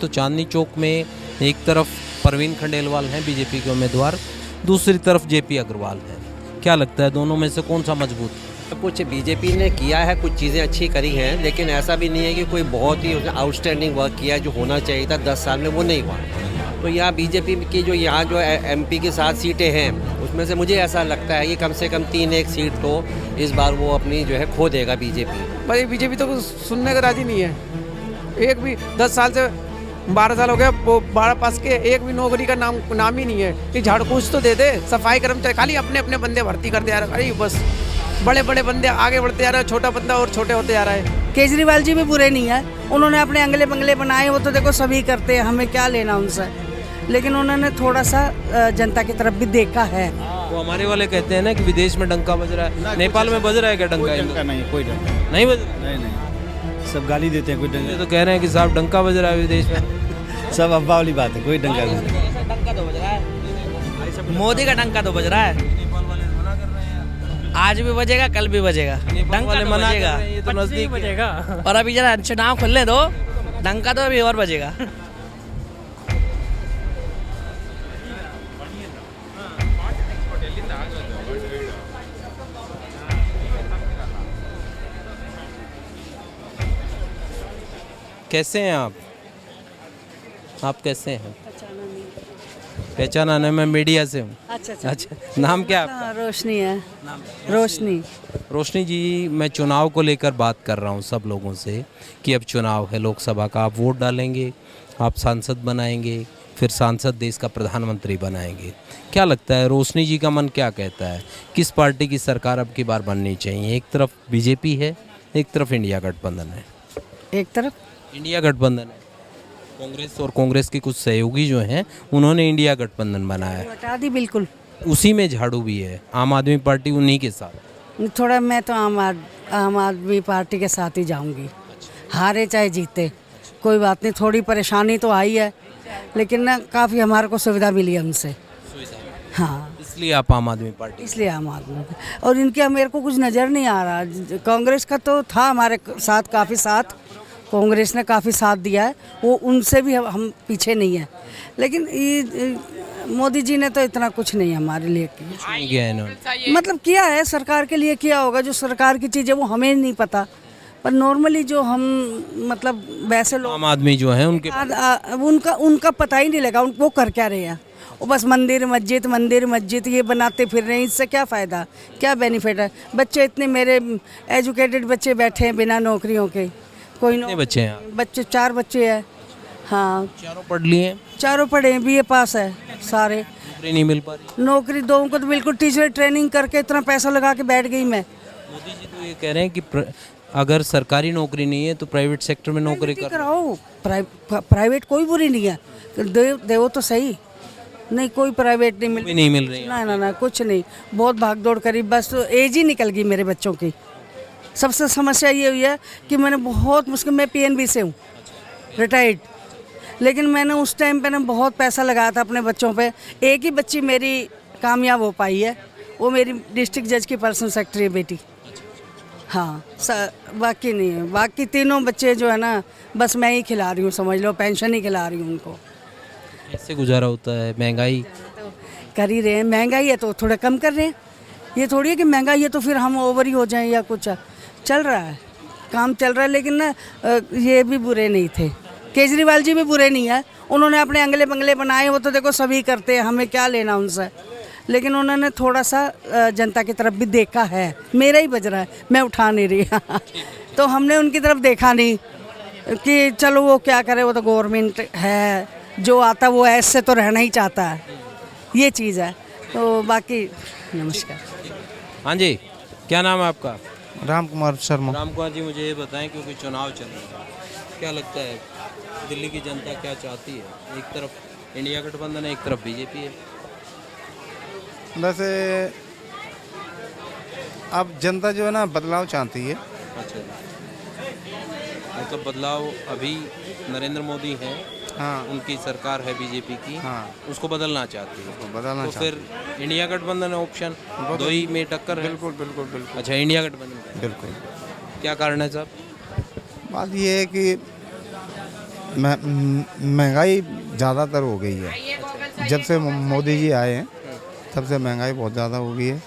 तो चांदनी चौक में एक तरफ परवीन खंडेलवाल हैं बीजेपी के उम्मीदवार, दूसरी तरफ जेपी अग्रवाल हैं। क्या लगता है दोनों में से कौन सा मजबूत है? कुछ बीजेपी ने किया है, कुछ चीज़ें अच्छी करी हैं, लेकिन ऐसा भी नहीं है कि कोई बहुत ही उसने आउटस्टैंडिंग वर्क किया है जो होना चाहिए था 10 साल में, वो नहीं हुआ। तो यहाँ बीजेपी की जो यहाँ जो एमपी की 7 सीटें हैं उसमें से मुझे ऐसा लगता है कि कम से कम 3 सीट तो इस बार वो अपनी जो है खो देगा बीजेपी। भाई बीजेपी तो कुछ सुनने का राजी नहीं है। एक भी 10 साल से 12 साल हो गया, वो 12 पास के एक भी नौकरी का नाम ही नहीं है कि झाड़ फूस तो दे दे। सफाई कर्मचारी खाली अपने अपने बंदे भर्ती करते जा रहे हैं। अरे बस बड़े बड़े बंदे आगे बढ़ते जा रहे हैं, छोटा बंदा और छोटे होते जा रहा है। केजरीवाल जी भी बुरे नहीं है, उन्होंने अपने अंगले बंगले बनाए, वो तो देखो सभी करते हैं, हमें क्या लेना उनसे। लेकिन उन्होंने थोड़ा सा जनता की तरफ भी देखा है। वो हमारे वाले कहते हैं ना कि विदेश में डंका बज रहा है, नेपाल में बज रहा है क्या डंका? डंका नहीं, कोई डंका नहीं बज नहीं, सब गाली देते हैं। कोई ये डंका तो कह रहे हैं कि साहब डंका बज रहा है विदेश में। सब अफवाह वाली बात है, कोई डंका नहीं। डंका तो बज रहा है, मोदी का डंका तो बज रहा है। आज भी बजेगा, कल भी बजेगा, डंका वाले तो मना कर बजेगा, रहे हैं, ये तो नजदीक बजेगा। और अभी जरा चुनाव खुलने दो, डंका तो अभी और बजेगा। कैसे हैं आप कैसे हैं? पहचाना नहीं, मैं मीडिया से हूँ। अच्छा, अच्छा, नाम क्या है आपका? रोशनी है। रोशनी। रोशनी जी, मैं चुनाव को लेकर बात कर रहा हूँ सब लोगों से कि अब चुनाव है लोकसभा का, आप वोट डालेंगे, आप सांसद बनाएंगे, फिर सांसद देश का प्रधानमंत्री बनाएंगे। क्या लगता है रोशनी जी का मन क्या कहता है, किस पार्टी की सरकार अब की बार बननी चाहिए? एक तरफ बीजेपी है, एक तरफ इंडिया गठबंधन है। एक तरफ इंडिया गठबंधन है, कांग्रेस और कांग्रेस के कुछ सहयोगी जो हैं उन्होंने इंडिया गठबंधन बनाया है, हटा दी बिल्कुल। उसी में झाड़ू भी है, आम आदमी पार्टी उन्हीं के साथ। थोड़ा मैं तो आम आदमी पार्टी के साथ ही जाऊंगी, हारे चाहे जीते कोई बात नहीं। थोड़ी परेशानी तो आई है, लेकिन ना काफ़ी हमारे को सुविधा मिली है उनसे। हाँ, इसलिए आप आम आदमी पार्टी। इसलिए आम आदमी और इनके मेरे को कुछ नज़र नहीं आ रहा। कांग्रेस का तो था हमारे साथ, काफ़ी साथ कांग्रेस ने काफ़ी साथ दिया है, वो उनसे भी हम पीछे नहीं है। लेकिन ये मोदी जी ने तो इतना कुछ नहीं हमारे लिए किया है इन्होंने। मतलब किया है, सरकार के लिए किया होगा। जो सरकार की चीज़ है वो हमें नहीं पता, पर नॉर्मली जो हम मतलब वैसे लोग आम आदमी जो है उनके उनका पता ही नहीं लगा वो कर क्या रहे हैं। वो बस मंदिर मस्जिद ये बनाते फिर रहे हैं। इससे क्या फ़ायदा, क्या बेनिफिट है? बच्चे इतने मेरे एजुकेटेड बच्चे बैठे हैं बिना नौकरियों के। कोई कितने बच्चे हैं? बच्चे 4 बच्चे हैं। हाँ, चारों पढ़ लिए, चारों पढ़े हैं, BA पास है सारे। नौकरी नहीं मिल पा रही। नौकरी दो को तो बिल्कुल, टीचर ट्रेनिंग करके इतना पैसा लगा के बैठ गई मैं। मोदी जी तो ये कह रहे हैं कि अगर सरकारी नौकरी नहीं है तो प्राइवेट सेक्टर में नौकरी कराओ। प्राइवेट कोई बुरी नहीं है, देवो तो सही। नहीं, कोई प्राइवेट नहीं मिल रही है। ना कुछ नहीं। बहुत भाग दौड़ करी, बस एज ही निकल गई मेरे बच्चों की। सबसे समस्या ये हुई है कि मैंने बहुत मुश्किल, मैं PNB से हूँ रिटायर्ड, लेकिन मैंने उस टाइम पे ना बहुत पैसा लगाया था अपने बच्चों पे। एक ही बच्ची मेरी कामयाब हो पाई है, वो मेरी डिस्ट्रिक्ट जज की पर्सनल सेक्रेटरी है बेटी। हाँ, बाकी नहीं है। बाकी तीनों बच्चे जो है ना बस मैं ही खिला रही हूँ, समझ लो पेंशन ही खिला रही हूँ उनको। कैसे गुजारा होता है? महंगाई कर ही रहे हैं, महंगाई है तो थोड़ा कम कर रहे हैं। ये थोड़ी है कि महंगाई है तो फिर हम ओवर ही हो जाएं या कुछ। चल रहा है, काम चल रहा है। लेकिन ना ये भी बुरे नहीं थे, केजरीवाल जी भी बुरे नहीं है, उन्होंने अपने अंगले बंगले बनाए, वो तो देखो सभी करते हैं, हमें क्या लेना उनसे। लेकिन उन्होंने थोड़ा सा जनता की तरफ भी देखा है। मेरा ही बज रहा है, मैं उठा नहीं रही तो हमने उनकी तरफ देखा नहीं कि चलो वो क्या करे, वो तो गवर्नमेंट है, जो आता वो ऐसे तो रहना ही चाहता है, ये चीज़ है। तो बाकी नमस्कार। हाँ जी, क्या नाम है आपका? राम कुमार शर्मा। राम कुमार जी, मुझे ये बताएं, क्योंकि चुनाव चल रहा है, क्या लगता है दिल्ली की जनता क्या चाहती है? एक तरफ इंडिया गठबंधन है, एक तरफ बीजेपी है। वैसे अब जनता जो है ना बदलाव चाहती है। अच्छा, मतलब बदलाव अभी नरेंद्र मोदी हैं, हाँ, उनकी सरकार है बीजेपी की, हाँ, उसको बदलना चाहती है। बदलना तो चाहती फिर इंडिया गठबंधन है ऑप्शन, दो ही में टक्कर है। बिल्कुल बिल्कुल बिल्कुल अच्छा, इंडिया गठबंधन का बिल्कुल। क्या कारण है साहब? बात ये है कि महंगाई ज़्यादातर हो गई है। जब से मोदी जी आए हैं तब से महंगाई बहुत ज़्यादा हो गई है।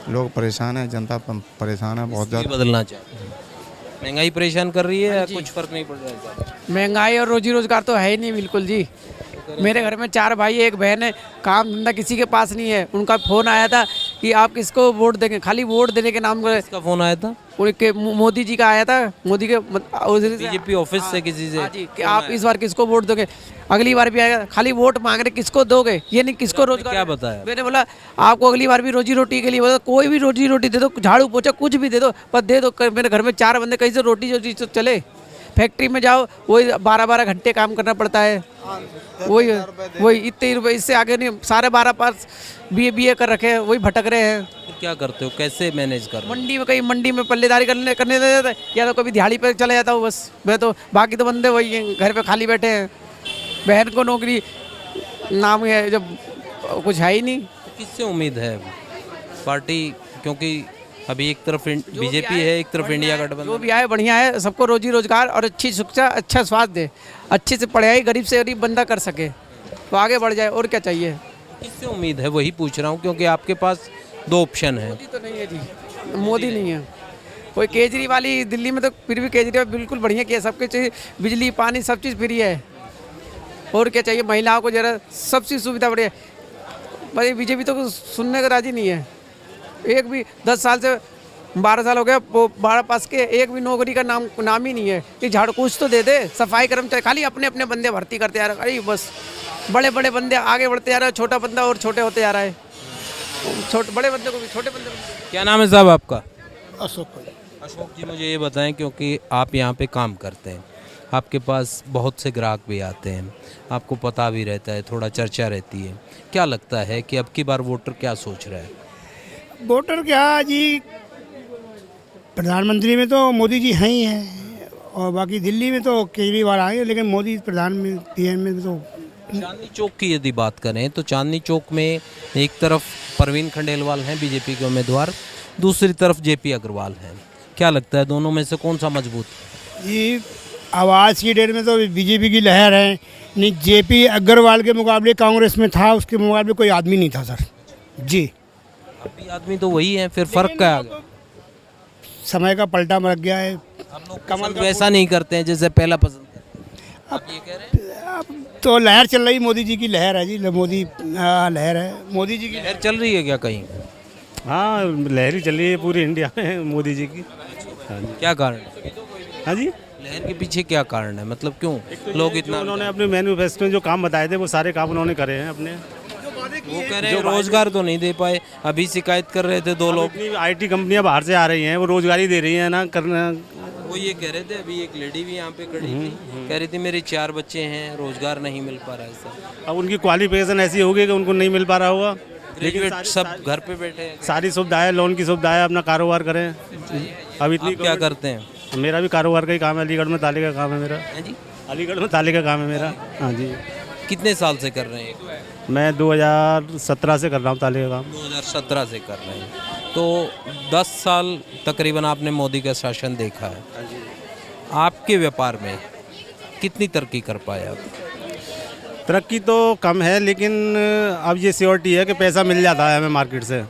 लोग परेशान हैं, जनता परेशान है बहुत ये ज़्यादा। बदलना चाहते हैं। महंगाई परेशान कर रही है या कुछ फर्क नहीं पड़ रहा है ज़्यादा? महंगाई और रोजी रोजगार तो है ही नहीं बिल्कुल जी। मेरे घर में 4 भाई एक बहन है, काम धंधा किसी के पास नहीं है। उनका फ़ोन आया था कि आप किसको वोट देंगे, खाली वोट देने के नाम पर। इसका फोन आया था उनके मोदी जी का आया था, मोदी के बीजेपी ऑफिस से किसी से? हाँ जी, कि आप इस बार किसको वोट दोगे, अगली बार भी आएगा। खाली वोट मांग रहे, किसको दोगे, ये नहीं किसको रोजगार। क्या बताया? मैंने बोला आपको अगली बार भी रोजी रोटी के लिए बोला, कोई भी रोजी रोटी दे दो, झाड़ू पोछा कुछ भी दे दो, पर दे दो। मेरे घर में 4 बंदे, कहीं से रोटी तो चले। फैक्ट्री में जाओ, वही 12-12 घंटे काम करना पड़ता है। वही इतने रुपए, इससे आगे नहीं। सारे 12 पास BA कर रखे हैं, वही भटक रहे हैं। तो क्या करते हो, कैसे मैनेज कर रहे हो? मंडी में, कहीं मंडी में पल्लेदारी करने दे जाता है, या तो कभी दिहाड़ी पे चला जाता हूँ बस मैं तो। बाकी तो बंदे वही हैं, घर पे खाली बैठे हैं। बहन को नौकरी नाम है, जब कुछ है ही नहीं। तो किससे उम्मीद है पार्टी, क्योंकि अभी एक तरफ बीजेपी है, एक तरफ इंडिया जो गठबंधन। भी आए बढ़िया है, सबको रोजी रोजगार और अच्छी शिक्षा, अच्छा स्वास्थ्य दे, अच्छे से पढ़ाई गरीब से गरीब बंदा कर सके तो आगे बढ़ जाए। और क्या चाहिए? किससे उम्मीद है वही पूछ रहा हूँ, क्योंकि आपके पास 2 ऑप्शन है। मोदी तो नहीं है जी, मोदी नहीं है कोई। केजरीवाल ही दिल्ली में, तो फिर भी केजरीवाल बिल्कुल बढ़िया किया, सबके चाहिए बिजली पानी सब चीज़ फ्री है। और क्या चाहिए? महिलाओं को जरा सब चीज़ सुविधा बढ़िया। भाई बीजेपी तो कुछ सुनने का राजी नहीं है। एक भी 10 साल से 12 साल हो गया, वो 12 पास के, एक भी नौकरी का नाम ही नहीं है। कि झाड़ कुछ तो दे दे, सफाई कर्मचारी, खाली अपने अपने बंदे भर्ती करते जा रहे हैं। अरे बस बड़े बड़े बंदे आगे बढ़ते जा रहे हैं, छोटा बंदा और छोटे होते जा रहा है। बड़े बंदे को भी छोटे बंदे। क्या नाम है साहब आपका? अशोक भाई। अशोक जी, मुझे ये बताएं, क्योंकि आप यहाँ पे काम करते हैं, आपके पास बहुत से ग्राहक भी आते हैं, आपको पता भी रहता है, थोड़ा चर्चा रहती है। क्या लगता है कि अब की बार वोटर क्या सोच रहा है? वोटर क्या जी, प्रधानमंत्री में तो मोदी जी हैं ही हैं, और बाकी दिल्ली में तो केजरीवाल आए, लेकिन मोदी प्रधान में PM में तो। चांदनी चौक की यदि बात करें तो चांदनी चौक में एक तरफ परवीन खंडेलवाल हैं बीजेपी के उम्मीदवार, दूसरी तरफ JP अग्रवाल हैं। क्या लगता है दोनों में से कौन सा मजबूत है? ये आवाज़ की डेट में तो BJP की लहर है। नहीं, JP अग्रवाल के मुकाबले कांग्रेस में था, उसके मुकाबले कोई आदमी नहीं था सर जी। अभी आदमी तो वही है, फिर फर्क क्या आ गया? समय का पलटा मर गया है। हम लोग पसंद वैसा नहीं करते हैं जैसे पहला पसंद करते हैं। आप ये कह रहे हैं? अब तो लहर चल रही, मोदी जी की लहर है जी। मोदी लहर है, मोदी जी की लहर चल रही है क्या कहीं? हाँ, लहर ही चल रही है पूरी इंडिया में मोदी जी की। हाँ जी। क्या कारण है? हाँ जी, लहर के पीछे क्या कारण है, मतलब क्यों लोग इतना? उन्होंने अपने मैनिफेस्टो में जो काम बताए थे वो सारे काम उन्होंने करे हैं अपने। वो कह रहे हैं रोजगार तो नहीं दे पाए। अभी शिकायत कर रहे थे 2 लोग, इतनी IT कंपनियां बाहर से आ रही हैं, वो रोजगारी दे रही हैं ना करना। वो ये कह रहे थे। अभी एक लेडी भी यहाँ पे खड़ी थी, कह रही थी मेरे 4 बच्चे हैं, रोजगार नहीं मिल पा रहा है सर। अब उनकी क्वालिफिकेशन ऐसी होगी कि उनको नहीं मिल पा रहा होगा, ग्रेजुएट सब घर पे बैठे हैं। सारी सुविधाएं, लोन की सुविधाएं, अपना कारोबार करें। अब इतनी आप क्या करते हैं? मेरा भी कारोबार का ही काम है, अलीगढ़ में ताले का काम है मेरा। हैं जी? अलीगढ़ में ताले का काम है मेरा। हाँ जी, कितने साल से कर रहे हैं? मैं 2017 से कर रहा हूँ ताले का काम। 2017 से कर रहे हैं, तो 10 साल तकरीबन आपने मोदी का शासन देखा है। आपके व्यापार में कितनी तरक्की कर पाए आप? तरक्की तो कम है, लेकिन अब ये श्योरिटी है कि पैसा मिल जाता है हमें मार्केट से।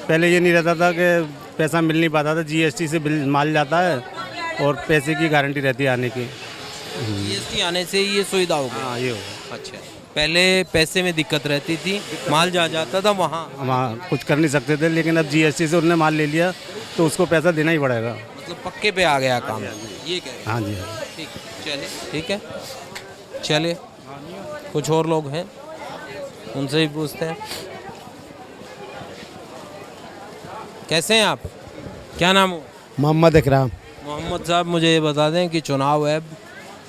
पहले ये नहीं रहता था कि पैसा मिल नहीं पाता था। GST से बिल माल जाता है और पैसे की गारंटी रहती है आने की। GST आने से ये सुविधा हो गई? हाँ, ये होगा। अच्छा, पहले पैसे में दिक्कत रहती थी, माल जा जाता था वहाँ, हम कुछ कर नहीं सकते थे, लेकिन अब GST से उन्होंने माल ले लिया तो उसको पैसा देना ही पड़ेगा। मतलब पक्के पे आ गया काम, ये कह रहे हैं? हाँ जी। ठीक, चलिए ठीक है, चलिए कुछ और लोग हैं उनसे भी पूछते हैं। कैसे हैं आप? क्या नाम हो? मोहम्मद इकराम। मोहम्मद साहब, मुझे ये बता दें कि चुनाव है,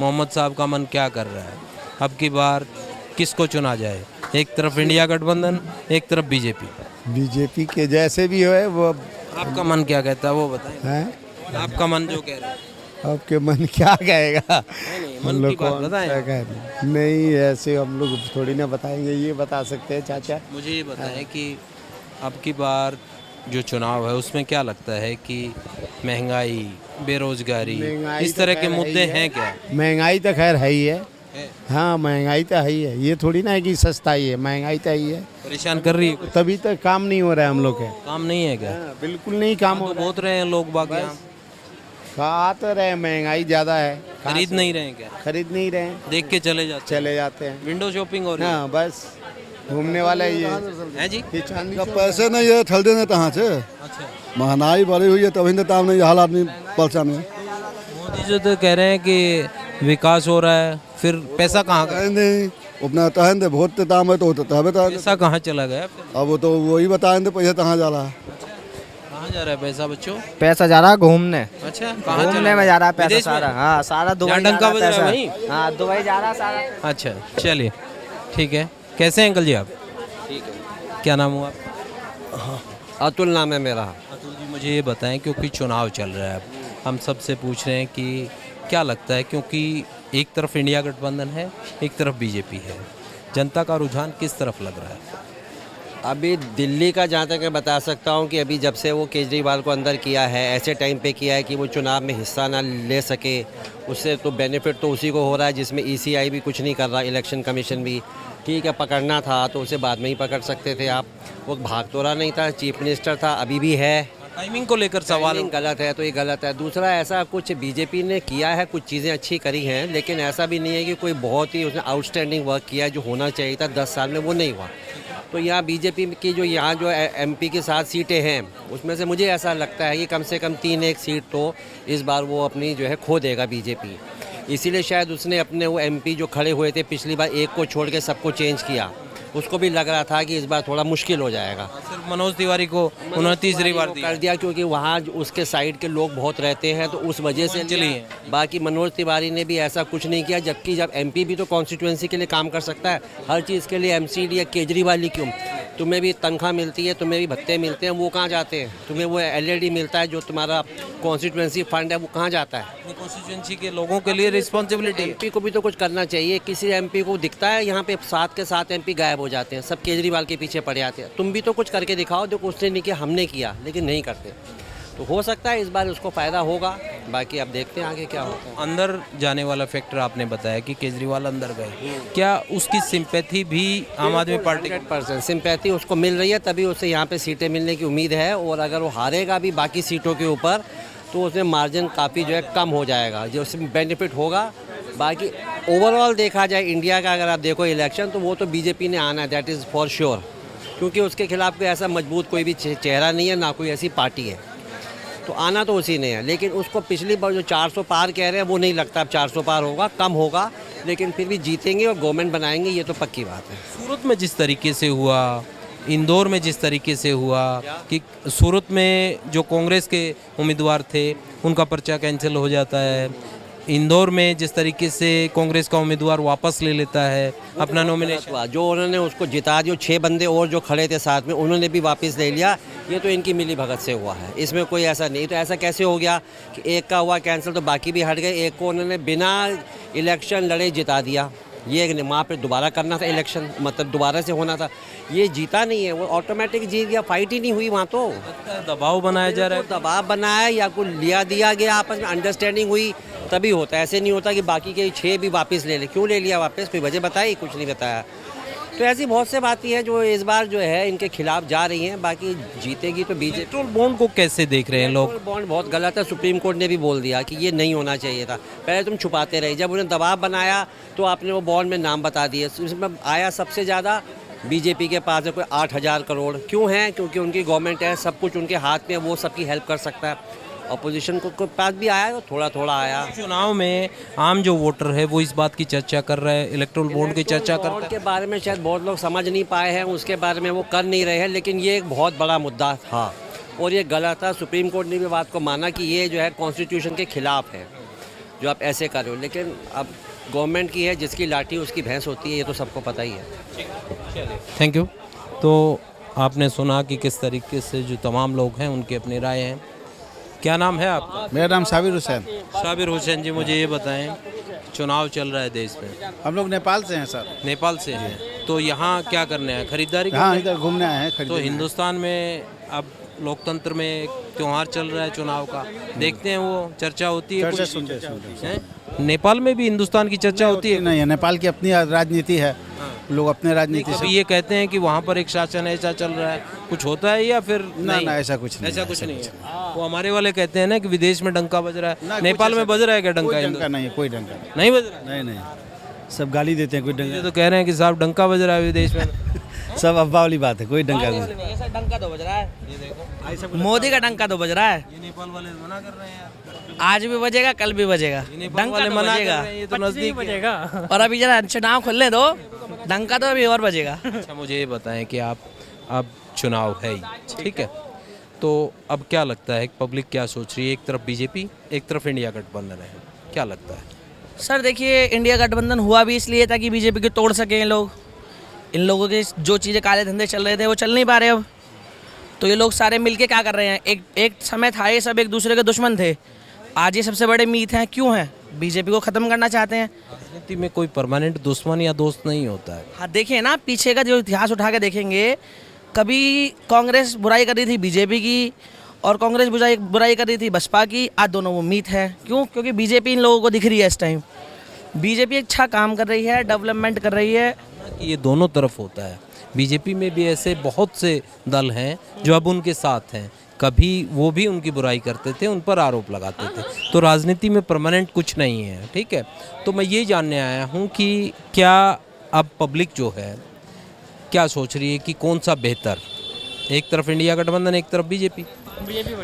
मोहम्मद साहब का मन क्या कर रहा है? अब की बार किसको चुना जाए? एक तरफ इंडिया गठबंधन, एक तरफ बीजेपी के जैसे भी है वो। आपका मन क्या कहता है वो बताएं। हैं? आपका मन जो कह रहा है। आपके मन क्या कहेगा? नहीं, हम मन लोग की बात कौन बताएं। क्या कह रहे हैं? नहीं, ऐसे हम लोग थोड़ी ना बताएंगे, ये बता सकते हैं चाचा। मुझे ये बताएं कि अब की बार जो चुनाव है उसमें क्या लगता है कि महंगाई, बेरोजगारी, इस तरह के मुद्दे हैं क्या? महंगाई तो खैर है ही है। हाँ, महंगाई तो है ही है। ये थोड़ी ना है कि सस्ता ही है, महंगाई तो ही है। परेशान कर रही है कुछ? तभी तो काम नहीं हो रहा है हम लोग के। काम नहीं है क्या? बिल्कुल नहीं काम हो तो रहा बहुत रहे हैं लोग बाग यहाँ, है। आ तो रहे, महंगाई ज़्यादा है। खरीद नहीं रहे हैं क्या? खरीद नहीं रहे हैं, देख के चले जाते चले जाते हैं। हैं। विंडो शॉपिंग हो रही है? हाँ, बस घूमने वाला ही है। हैं जी? ये चांदी पैसे नहीं है, ठल्दे ने कहाँ से? अच्छा, महंगाई बढ़ी हुई है, तभी तो काम नहीं, हाल आदमी परेशान है। मोदी जी तो कह रहे हैं कि विकास हो रहा है, फिर पैसा कहाँ गया? नहीं अपना तहन दे, वोट के दाम है तो तबे तो पैसा कहाँ चला गया फिर? अब वो तो वही बताएंगे पैसा कहाँ जा रहा है। कहाँ जा रहा है पैसा बच्चों? पैसा जा रहा है घूमने, अच्छा, कहाँ चला घूमने में जा रहा है पैसा विदेश में? सारा। हाँ, सारा दुबई जहाँ जा डंका रहा है बज रहा है पैसा। वहीं? हाँ, दुबई जा रहा है सारा। अच्छा, चलिए ठीक है। कैसे हैं अंकल जी आप? ठीक है। क्या नाम हुआ आपका? अतुल नाम है मेरा। अतुल जी, मुझे ये बताएं, क्योंकि चुनाव चल रहा है, अब हम सबसे पूछ रहे हैं कि क्या लगता है, क्योंकि एक तरफ इंडिया गठबंधन है, एक तरफ बीजेपी है, जनता का रुझान किस तरफ लग रहा है? अभी दिल्ली का जहाँ तक मैं बता सकता हूँ कि अभी जब से वो केजरीवाल को अंदर किया है, ऐसे टाइम पे किया है कि वो चुनाव में हिस्सा ना ले सके, उससे तो बेनिफिट तो उसी को हो रहा है, जिसमें ईसीआई भी कुछ नहीं कर रहा, इलेक्शन कमीशन भी। ठीक है, पकड़ना था तो उसे बाद में ही पकड़ सकते थे आप। वो भाग तो रहा नहीं था, चीफ मिनिस्टर था, अभी भी है। टाइमिंग को लेकर सवाल टाइमिंग गलत है तो ये गलत है। दूसरा, ऐसा कुछ बीजेपी ने किया है, कुछ चीज़ें अच्छी करी हैं, लेकिन ऐसा भी नहीं है कि कोई बहुत ही उसने आउटस्टैंडिंग वर्क किया है जो होना चाहिए था 10 साल में, वो नहीं हुआ। तो यहाँ बीजेपी की जो यहाँ जो एमपी के 7 सीटें हैं, उसमें से मुझे ऐसा लगता है कि कम से कम 3-1 सीट तो इस बार वो अपनी जो है खो देगा बीजेपी। इसीलिए शायद उसने अपने वो एमपी जो खड़े हुए थे पिछली बार, एक को छोड़ के सबको चेंज किया। उसको भी लग रहा था कि इस बार थोड़ा मुश्किल हो जाएगा। सिर्फ मनोज तिवारी को उन्होंने तीसरी बार कर दिया, क्योंकि वहाँ उसके साइड के लोग बहुत रहते हैं, तो उस वजह से चली है। बाकी मनोज तिवारी ने भी ऐसा कुछ नहीं किया, जबकि जब एमपी भी तो कॉन्स्टिट्यूएंसी के लिए काम कर सकता है, हर चीज़ के लिए एमसीडी या केजरीवाल ही क्यों? तुम्हें भी तनख्वाह मिलती है, तुम्हें भी भत्ते मिलते हैं, वो कहाँ जाते हैं? तुम्हें वो एलईडी मिलता है जो तुम्हारा कॉन्स्टिट्यूएंसी फंड है, वो कहाँ जाता है? कॉन्स्टिट्यूएंसी के लोगों के लिए रिस्पॉन्सिबिलिटी। एमपी को भी तो कुछ करना चाहिए। किसी एमपी को दिखता है यहाँ पे 7 के 7 एमपी गायब हो जाते हैं, सब केजरीवाल के पीछे पड़ जाते हैं। तुम भी तो कुछ करके दिखाओ, देखो उसने नहीं किया, हमने किया, लेकिन नहीं करते। तो हो सकता है इस बार उसको फ़ायदा होगा, बाकी अब देखते हैं आगे क्या होता है। अंदर जाने वाला फैक्टर आपने बताया कि केजरीवाल अंदर गए, क्या उसकी सिंपैथी भी आम आदमी पार्टी 100% सिंपैथी उसको मिल रही है, तभी उसे यहाँ पे सीटें मिलने की उम्मीद है। और अगर वो हारेगा भी बाकी सीटों के ऊपर, तो उसमें मार्जिन काफ़ी जो है कम हो जाएगा, जो उसमें बेनिफिट होगा। बाकी ओवरऑल देखा जाए इंडिया का, अगर आप देखो इलेक्शन, तो वो तो बीजेपी ने आना है, दैट इज़ फॉर श्योर, क्योंकि उसके खिलाफ कोई ऐसा मजबूत कोई भी चेहरा नहीं है, ना कोई ऐसी पार्टी है, तो आना तो उसी ने है। लेकिन उसको पिछली बार जो 400 पार कह रहे हैं, वो नहीं लगता अब 400 पार होगा, कम होगा, लेकिन फिर भी जीतेंगे और गवर्नमेंट बनाएंगे, ये तो पक्की बात है। सूरत में जिस तरीके से हुआ, इंदौर में जिस तरीके से हुआ कि सूरत में जो कांग्रेस के उम्मीदवार थे उनका पर्चा कैंसिल हो जाता है, इंदौर में जिस तरीके से कांग्रेस का उम्मीदवार वापस ले लेता है अपना नॉमिनेशन, जो उन्होंने उसको जिता दिया, 6 बंदे और जो खड़े थे साथ में, उन्होंने भी वापस ले लिया, ये तो इनकी मिली भगत से हुआ है, इसमें कोई ऐसा नहीं। तो ऐसा कैसे हो गया कि एक का हुआ कैंसिल तो बाकी भी हट गए, एक को उन्होंने बिना इलेक्शन लड़े जिता दिया, ये वहाँ पे दोबारा करना था इलेक्शन, मतलब दोबारा से होना था, ये जीता नहीं है, वो ऑटोमेटिक जीत गया, फाइट ही नहीं हुई वहाँ। तो दबाव बनाया जा रहा है, दबाव बनाया या कोई लिया दिया गया, आपस में अंडरस्टैंडिंग हुई तभी होता है, ऐसे नहीं होता कि बाकी के 6 भी वापस ले ले। क्यों ले लिया वापस, कोई वजह बताई? कुछ नहीं बताया। तो ऐसी बहुत से बातें हैं जो इस बार जो है इनके खिलाफ जा रही हैं, बाकी जीतेगी तो बीजेपी। इलेक्टोरल बॉन्ड को कैसे देख रहे हैं लोग? बॉन्ड बहुत गलत है, सुप्रीम कोर्ट ने भी बोल दिया कि ये नहीं होना चाहिए था। पहले तुम छुपाते रहे, जब उन्हें दबाव बनाया तो आपने वो बॉन्ड में नाम बता दिए, उसमें आया सबसे ज़्यादा बीजेपी के पास है, कोई 8,000 करोड़। क्यों है? क्योंकि उनकी गवर्नमेंट है, सब कुछ उनके हाथ में, वो सबकी हेल्प कर सकता है। अपोजिशन को पास भी आया है, थोड़ा थोड़ा आया। चुनाव में आम जो वोटर है वो इस बात की चर्चा कर रहा है, इलेक्टोरल बॉन्ड की चर्चा करता है। के बारे में शायद बहुत लोग समझ नहीं पाए हैं, उसके बारे में वो कर नहीं रहे हैं, लेकिन ये एक बहुत बड़ा मुद्दा था और ये गलत था। सुप्रीम कोर्ट ने भी बात को माना कि ये जो है कॉन्स्टिट्यूशन के खिलाफ है जो आप ऐसे कर रहे हो, लेकिन अब गवर्नमेंट की है, जिसकी लाठी उसकी भैंस होती है, ये तो सबको पता ही है। Thank you. तो आपने सुना कि किस तरीके से जो तमाम लोग हैं उनकी अपनी राय हैं। क्या नाम है आपका? मेरा नाम साबिर हुसैन। साबिर हुसैन जी, मुझे ये बताएं, चुनाव चल रहा है देश में, हम लोग नेपाल से हैं सर। नेपाल से हैं, तो यहाँ क्या करने हैं? खरीदारी हाँ, इधर घूमने आए हैं। तो हिंदुस्तान में अब लोकतंत्र में एक त्यौहार चल रहा है चुनाव का, देखते हैं वो चर्चा होती है चर्चा कुछ? सुनते हैं? नेपाल में भी हिंदुस्तान की चर्चा होती है? नहीं है, नेपाल की अपनी राजनीति है, लोग अपने राजनीति कभी से ये कहते हैं कि वहाँ पर एक शासन ऐसा चल रहा है, कुछ होता है या फिर ना नहीं? ना ऐसा कुछ नहीं, ऐसा कुछ नहीं है। वो हमारे वाले कहते हैं ना कि विदेश में डंका बज रहा है, नेपाल में बज रहा है क्या डंका? कोई डंका नहीं है, कोई डंका नहीं, नहीं बज रहा है? नहीं नहीं, सब गाली देते हैं, कोई ये डंका तो कह रहे हैं कि साहब डंका बज रहा है विदेश में। सब अफवाह वाली बात है, कोई डंका नहीं। नहीं ऐसा डंका तो बज रहा है, ये देखो, मोदी का डंका तो बज रहा है, ये नेपाल वाले मना कर रहे हैं यार। आज भी बजेगा कल भी बजेगा, ये नेपाल डंका वाले तो मना कर बजेगा। रहे हैं, ये तो नजदीक बजेगा। और अभी जरा चुनाव खुलने दो, डंका तो अभी और बजेगा। अच्छा मुझे ये बताएं कि आप अब चुनाव है ही, ठीक है, तो अब क्या लगता है पब्लिक क्या सोच रही है? एक तरफ बीजेपी, एक तरफ इंडिया गठबंधन है, क्या लगता है? सर देखिए, इंडिया गठबंधन हुआ भी इसलिए ताकि बीजेपी को तोड़ सकें ये लोग। इन लोगों के जो चीज़ें काले धंधे चल रहे थे वो चल नहीं पा रहे अब, तो ये लोग सारे मिलके क्या कर रहे हैं, एक समय था ये सब एक दूसरे के दुश्मन थे, आज ये सबसे बड़े मीत हैं। क्यों हैं? बीजेपी को ख़त्म करना चाहते हैं। राजनीति में कोई परमानेंट दुश्मन या दोस्त नहीं होता है। हाँ देखिए ना, पीछे का जो इतिहास उठा के देखेंगे, कभी कांग्रेस बुराई कर रही थी बीजेपी की और कांग्रेस बुराई कर रही थी बसपा की, आज दोनों वो मीत है। क्यों? क्योंकि बीजेपी इन लोगों को दिख रही है इस टाइम, बीजेपी अच्छा काम कर रही है, डेवलपमेंट कर रही है। कि ये दोनों तरफ होता है, बीजेपी में भी ऐसे बहुत से दल हैं जो अब उनके साथ हैं, कभी वो भी उनकी बुराई करते थे, उन पर आरोप लगाते थे, तो राजनीति में परमानेंट कुछ नहीं है, ठीक है। तो मैं ये जानने आया हूँ कि क्या अब पब्लिक जो है क्या सोच रही है कि कौन सा बेहतर, एक तरफ इंडिया गठबंधन एक तरफ बीजेपी?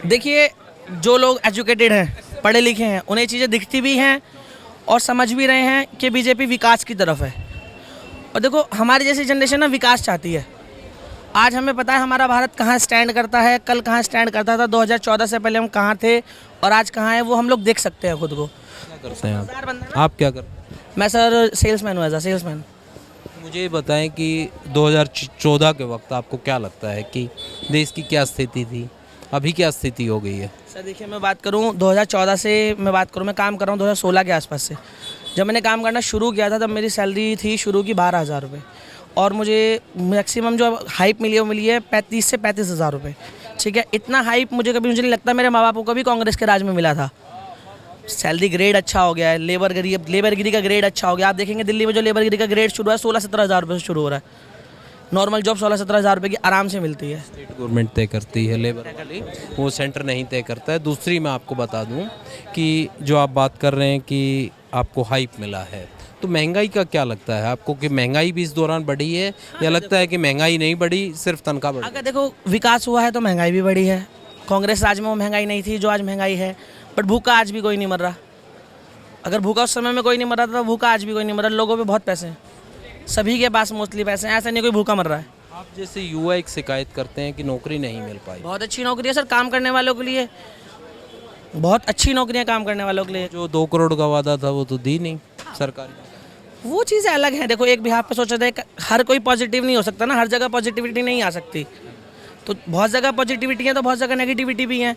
देखिए, जो लोग एजुकेटेड हैं, पढ़े लिखे हैं, उन्हें चीज़ें दिखती भी हैं और समझ भी रहे हैं कि बीजेपी विकास की तरफ है। और देखो, हमारी जैसी जनरेशन ना विकास चाहती है। आज हमें पता है हमारा भारत कहाँ स्टैंड करता है, कल कहाँ स्टैंड करता था, 2014 से पहले हम कहाँ थे और आज कहाँ हैं, वो हम लोग देख सकते हैं खुद को। क्या करते हैं आप क्या कर? मैं सर सेल्समैन हूँ, एज अ सेल्समैन। मुझे ये बताएं कि 2014 के वक्त आपको क्या लगता है कि देश की क्या स्थिति थी, अभी क्या स्थिति हो गई है? सर देखिए, मैं बात करूं 2014 से, मैं काम कर रहा हूं 2016 के आसपास से। जब मैंने काम करना शुरू किया था तब मेरी सैलरी थी शुरू की 12,000 रुपये और मुझे मैक्सिमम जो हाइप मिली है वो मिली है 35 से 35,000 रुपये, ठीक है। इतना हाइप मुझे नहीं लगता मेरे माँ बाप को कभी कांग्रेस के राज में मिला था। सैलरी ग्रेड अच्छा हो गया है, लेबरगिरी का ग्रेड अच्छा हो गया। आप देखेंगे दिल्ली में जो लेबरगिरी का ग्रेड शुरू है 16-17 रुपये से शुरू हो रहा है। नॉर्मल जॉब 16-17 की आराम से मिलती है। स्टेट गवर्नमेंट तय करती है लेबर, वो सेंटर नहीं तय करता है। दूसरी मैं आपको बता दूं कि जो आप बात कर रहे हैं कि आपको हाइप मिला है, तो महंगाई का क्या लगता है आपको कि महंगाई भी इस दौरान बढ़ी है या लगता है कि महंगाई नहीं बढ़ी, सिर्फ तनख्वाह बढ़ी? अगर देखो, विकास हुआ है तो महंगाई भी बढ़ी है। कांग्रेस राज में वो महंगाई नहीं थी जो आज महंगाई है, बट भूखा आज भी कोई नहीं मर रहा। अगर भूखा उस समय में कोई नहीं मर रहा था तो भूखा आज भी कोई नहीं मर रहा। लोगों पे बहुत पैसे हैं, सभी के पास मोस्टली पैसे हैं, ऐसा नहीं कोई भूखा मर रहा है। आप जैसे युवा एक शिकायत करते हैं कि नौकरी नहीं मिल पाई। बहुत अच्छी नौकरी है सर काम करने वालों के लिए, बहुत अच्छी नौकरियां काम करने वालों के लिए। जो 2 करोड़ का वादा था वो तो दी नहीं सरकार ने। वो चीज़ें अलग हैं। देखो, एक बिहाफ पे सोचा जाए, हर कोई पॉजिटिव नहीं हो सकता ना, हर जगह पॉजिटिविटी नहीं आ सकती। तो बहुत जगह पॉजिटिविटी है तो बहुत जगह नेगेटिविटी भी है,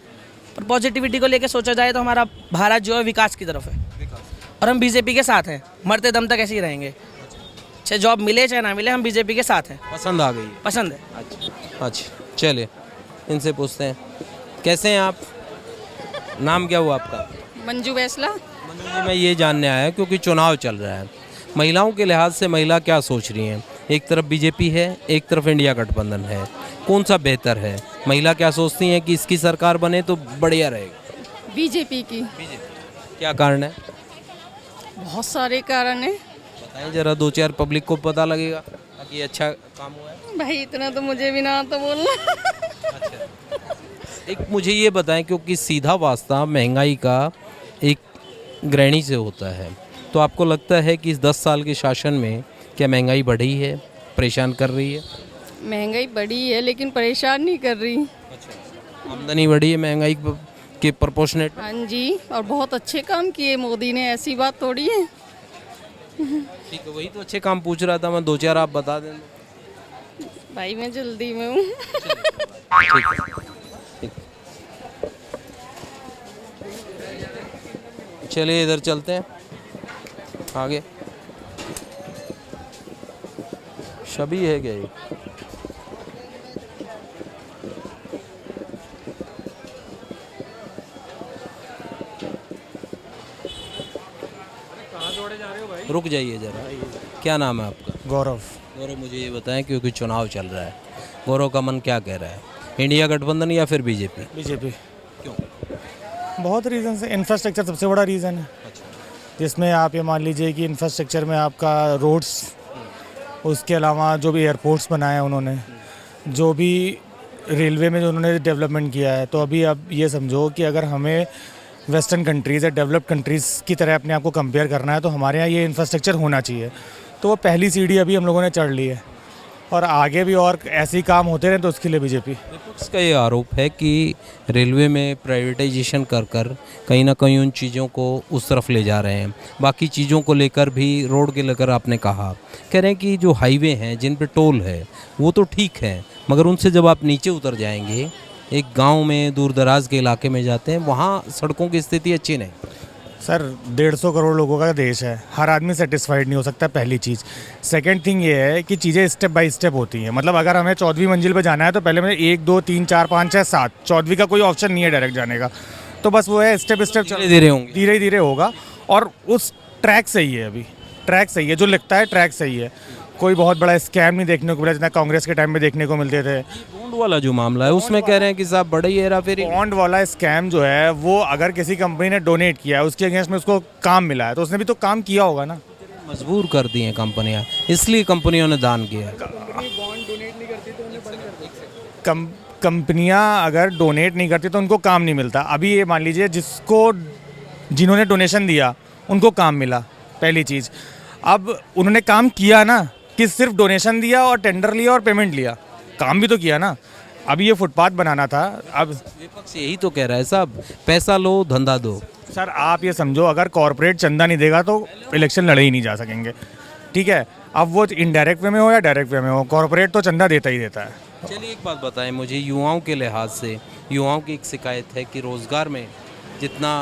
पर पॉजिटिविटी को लेकर सोचा जाए तो हमारा भारत जो है विकास की तरफ है और हम बीजेपी के साथ हैं, मरते दम तक ऐसे ही रहेंगे। चाहे जॉब मिले चाहे ना मिले, हम बीजेपी के साथ हैं। पसंद आ गई है? पसंद है। अच्छा चलिए इनसे पूछते हैं, कैसे हैं आप? नाम क्या हुआ आपका? मंजू बैसला। मंजू जी, मैं ये जानने आया क्योंकि चुनाव चल रहा है, महिलाओं के लिहाज से महिला क्या सोच रही हैं? एक तरफ बीजेपी है, एक तरफ इंडिया गठबंधन है, कौन सा बेहतर है? महिला क्या सोचती हैं कि इसकी सरकार बने तो बढ़िया रहेगा? बीजेपी की। क्या कारण है? बहुत सारे कारण है बताएं जरा, 2-4 पब्लिक को पता लगेगा कि अच्छा काम हुआ है। भाई, इतना तो मुझे भी ना तो बोलना। एक मुझे ये बताएं, क्योंकि सीधा वास्ता महंगाई का एक गृहिणी से होता है, तो आपको लगता है कि इस 10 साल के शासन में क्या महंगाई बढ़ी है, परेशान कर रही है? महंगाई बढ़ी है लेकिन परेशान नहीं कर रही। आमदनी बढ़ी है महंगाई के प्रोपोर्शनेट? हाँ जी, और बहुत अच्छे काम किए मोदी ने, ऐसी बात थोड़ी है। ठीक है, वही तो अच्छे काम पूछ रहा था मैं, 2-4 आप बता दें। भाई मैं जल्दी में हूँ। ठीक है, चलिए इधर चलते हैं आगे। शबी है क्या ये? रुक जाइए ज़रा, क्या नाम है आपका? गौरव। गौरव, मुझे ये बताएं, क्योंकि चुनाव चल रहा है, गौरव का मन क्या कह रहा है, इंडिया गठबंधन या फिर बीजेपी? बीजेपी। क्यों? बहुत रीज़न है, इंफ्रास्ट्रक्चर सबसे बड़ा रीज़न है, जिसमें आप ये मान लीजिए कि इंफ्रास्ट्रक्चर में आपका रोड्स, उसके अलावा जो भी एयरपोर्ट्स बनाए हैं उन्होंने, जो भी रेलवे में जो उन्होंने डेवलपमेंट किया है, तो अभी आप ये समझो कि अगर हमें वेस्टर्न कंट्रीज़ या डेवलप्ड कंट्रीज़ की तरह अपने आप को कंपेयर करना है तो हमारे यहाँ ये इंफ्रास्ट्रक्चर होना चाहिए। तो वो पहली सीढ़ी अभी हम लोगों ने चढ़ ली है, और आगे भी और ऐसे ही काम होते रहे तो उसके लिए बीजेपी। विपक्ष का ये आरोप है कि रेलवे में प्राइवेटाइजेशन कर कहीं ना कहीं उन चीज़ों को उस तरफ ले जा रहे हैं। बाकी चीज़ों को लेकर भी, रोड के लेकर आपने कहा, कह रहे हैं कि जो हाईवे हैं जिन पे टोल है वो तो ठीक है, मगर उनसे जब आप नीचे उतर जाएंगे, एक गांव में दूर दराज के इलाके में जाते हैं, वहाँ सड़कों की स्थिति अच्छी नहीं। सर 150 करोड़ लोगों का देश है, हर आदमी सेटिस्फाइड नहीं हो सकता, पहली चीज़। सेकंड थिंग ये है कि चीज़ें स्टेप बाय स्टेप होती हैं। मतलब अगर हमें 14वीं मंजिल पे जाना है तो पहले में 1 2 3 4 5 6 7, 14वीं का कोई ऑप्शन नहीं है डायरेक्ट जाने का। तो बस वो है स्टेप स्टेप धीरे होंगे, धीरे धीरे होगा, और उस ट्रैक सही है, अभी ट्रैक सही है, जो लगता है ट्रैक सही है। कोई बहुत बड़ा स्कैम नहीं देखने को मिला जितना कांग्रेस के टाइम में देखने को मिलते थे। बॉन्ड वाला जो मामला है उसमें कह रहे हैं कि साहब बड़ा ही हेरा फेरी। बॉन्ड वाला स्कैम जो है वो अगर किसी कंपनी ने डोनेट किया है, उसके अगेंस्ट में उसको काम मिला है, तो उसने भी तो काम किया होगा ना। मजबूर कर दी हैं कंपनियां, इसलिए कंपनियों ने दान किया। कंपनियां अगर डोनेट नहीं करती तो उनको काम नहीं मिलता। अभी ये मान लीजिए जिन्होंने डोनेशन दिया उनको काम मिला, पहली चीज़। अब उन्होंने काम किया ना, कि सिर्फ डोनेशन दिया और टेंडर लिया और पेमेंट लिया, काम भी तो किया ना। अभी ये फुटपाथ बनाना था। अब विपक्ष यही तो कह रहा है साहब, पैसा लो धंधा दो। सर आप ये समझो, अगर कॉरपोरेट चंदा नहीं देगा तो इलेक्शन लड़े ही नहीं जा सकेंगे, ठीक है। अब वो इनडायरेक्ट वे में हो या डायरेक्ट वे में हो, कॉरपोरेट तो चंदा देता ही देता है। चलिए एक बात बताएं मुझे, युवाओं के लिहाज से, युवाओं की एक शिकायत है कि रोज़गार में जितना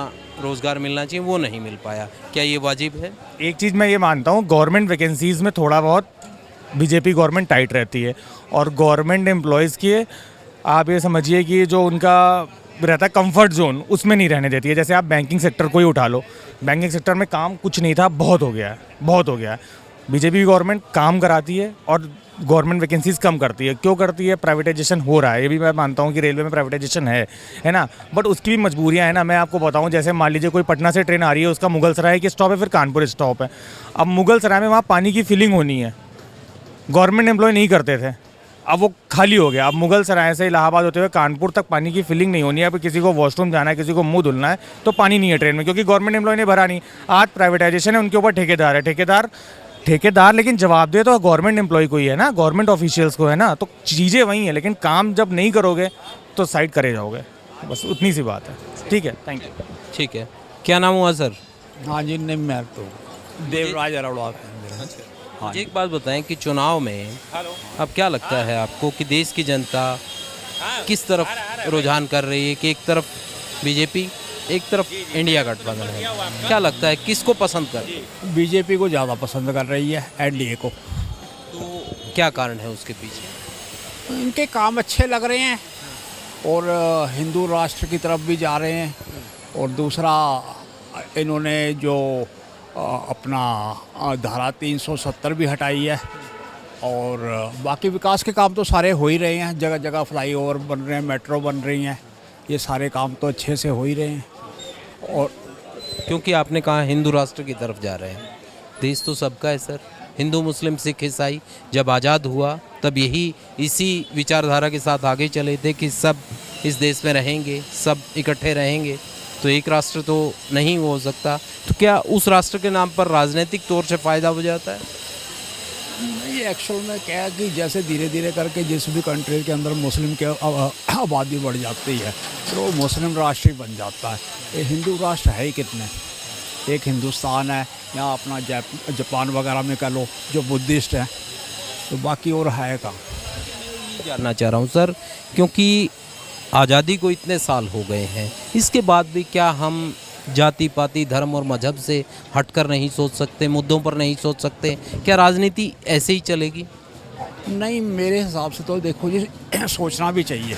रोज़गार मिलना चाहिए वो नहीं मिल पाया, क्या ये वाजिब है? एक चीज़ मैं ये मानता हूँ, गवर्नमेंट वैकेंसीज़ में थोड़ा बहुत बीजेपी गवर्नमेंट टाइट रहती है, और गवर्नमेंट एम्प्लॉयज़ की आप ये समझिए कि जो उनका रहता है कंफर्ट जोन, उसमें नहीं रहने देती है। जैसे आप बैंकिंग सेक्टर को ही उठा लो, बैंकिंग सेक्टर में काम कुछ नहीं था, बहुत हो गया है, बहुत हो गया है। बीजेपी गवर्नमेंट काम कराती है और गवर्नमेंट वैकेंसीज कम करती है। क्यों करती है? प्राइवेटाइजेशन हो रहा है, ये भी मैं मानता हूँ कि रेलवे में प्राइवेटाइजेशन है ना, बट उसकी भी मजबूरियाँ हैं ना। मैं आपको बताऊँ, जैसे मान लीजिए कोई पटना से ट्रेन आ रही है, उसका मुगल सराय की स्टॉप है, फिर कानपुर स्टॉप है। अब मुगल सराय में वहाँ पानी की फिलिंग होनी है, गवर्नमेंट एम्प्लॉय नहीं करते थे, अब वो खाली हो गया। अब मुगल सराय से इलाहाबाद होते हुए कानपुर तक पानी की फिलिंग नहीं होनी है। अब किसी को वॉशरूम जाना है, किसी को मुंह धुलना है, तो पानी नहीं है ट्रेन में, क्योंकि गवर्नमेंट एम्प्लॉय ने भरा नहीं। आज प्राइवेटाइजेशन है, उनके ऊपर ठेकेदार है, ठेकेदार लेकिन जवाब दे तो गवर्नमेंट एम्प्लॉय को ही है ना, गवर्नमेंट ऑफिशियल्स को है ना। तो चीज़ें वही हैं, लेकिन काम जब नहीं करोगे तो साइड करे जाओगे, बस उतनी सी बात है। ठीक है, थैंक यू। ठीक है, क्या नाम हुआ सर? हाँ जी, निम्न तो देवराज अरोड़ा। मुझे एक बात बताएं कि चुनाव में अब क्या लगता है आपको कि देश की जनता किस तरफ रुझान कर रही है, कि एक तरफ बीजेपी, एक तरफ इंडिया गठबंधन है, क्या लगता है किसको पसंद कर? बीजेपी को ज़्यादा पसंद कर रही है, एनडीए को। तो क्या कारण है उसके पीछे? इनके काम अच्छे लग रहे हैं, और हिंदू राष्ट्र की तरफ भी जा रहे हैं, और दूसरा इन्होंने जो अपना धारा 370 भी हटाई है, और बाकी विकास के काम तो सारे हो ही रहे हैं। जगह जगह फ्लाईओवर बन रहे हैं, मेट्रो बन रही हैं, ये सारे काम तो अच्छे से हो ही रहे हैं। और क्योंकि आपने कहा हिंदू राष्ट्र की तरफ जा रहे हैं, देश तो सबका है सर, हिंदू मुस्लिम सिख ईसाई। जब आज़ाद हुआ तब यही इसी विचारधारा के साथ आगे चले थे कि सब इस देश में रहेंगे, सब इकट्ठे रहेंगे, तो एक राष्ट्र तो नहीं हो सकता। तो क्या उस राष्ट्र के नाम पर राजनीतिक तौर से फ़ायदा हो जाता है? नहीं, एक्चुअल में क्या है कि जैसे धीरे धीरे करके जिस भी कंट्री के अंदर मुस्लिम के आबादी बढ़ जाती है, तो वो मुस्लिम राष्ट्र ही बन जाता है। ये हिंदू राष्ट्र है ही कितने, एक हिंदुस्तान है, यहाँ अपना जापान वगैरह में कह लो जो बुद्धिस्ट हैं, तो बाकी और है का। जानना चाह रहा हूँ सर, क्योंकि आज़ादी को इतने साल हो गए हैं, इसके बाद भी क्या हम जाति पाति धर्म और मजहब से हटकर नहीं सोच सकते, मुद्दों पर नहीं सोच सकते? क्या राजनीति ऐसे ही चलेगी? नहीं, मेरे हिसाब से तो देखो जी, सोचना भी चाहिए।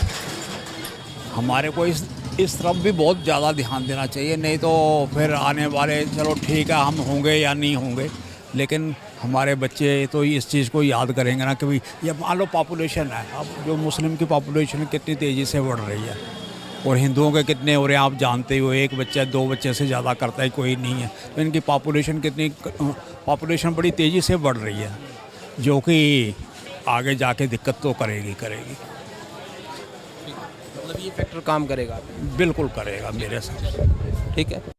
हमारे को इस तरफ भी बहुत ज़्यादा ध्यान देना चाहिए, नहीं तो फिर आने वाले, चलो ठीक है हम होंगे या नहीं होंगे, लेकिन हमारे बच्चे तो इस चीज़ को याद करेंगे ना कि भाई ये मान लो पॉपुलेशन है, अब जो मुस्लिम की पॉपुलेशन कितनी तेज़ी से बढ़ रही है और हिंदुओं के कितने हो रहे हैं आप जानते हो, एक बच्चा 2 बच्चे से ज़्यादा करता है कोई नहीं है। तो इनकी पॉपुलेशन बड़ी तेज़ी से बढ़ रही है, जो कि आगे जाके दिक्कत तो करेगी। मतलब ये फैक्टर काम करेगा? बिल्कुल करेगा मेरे साथ। ठीक है।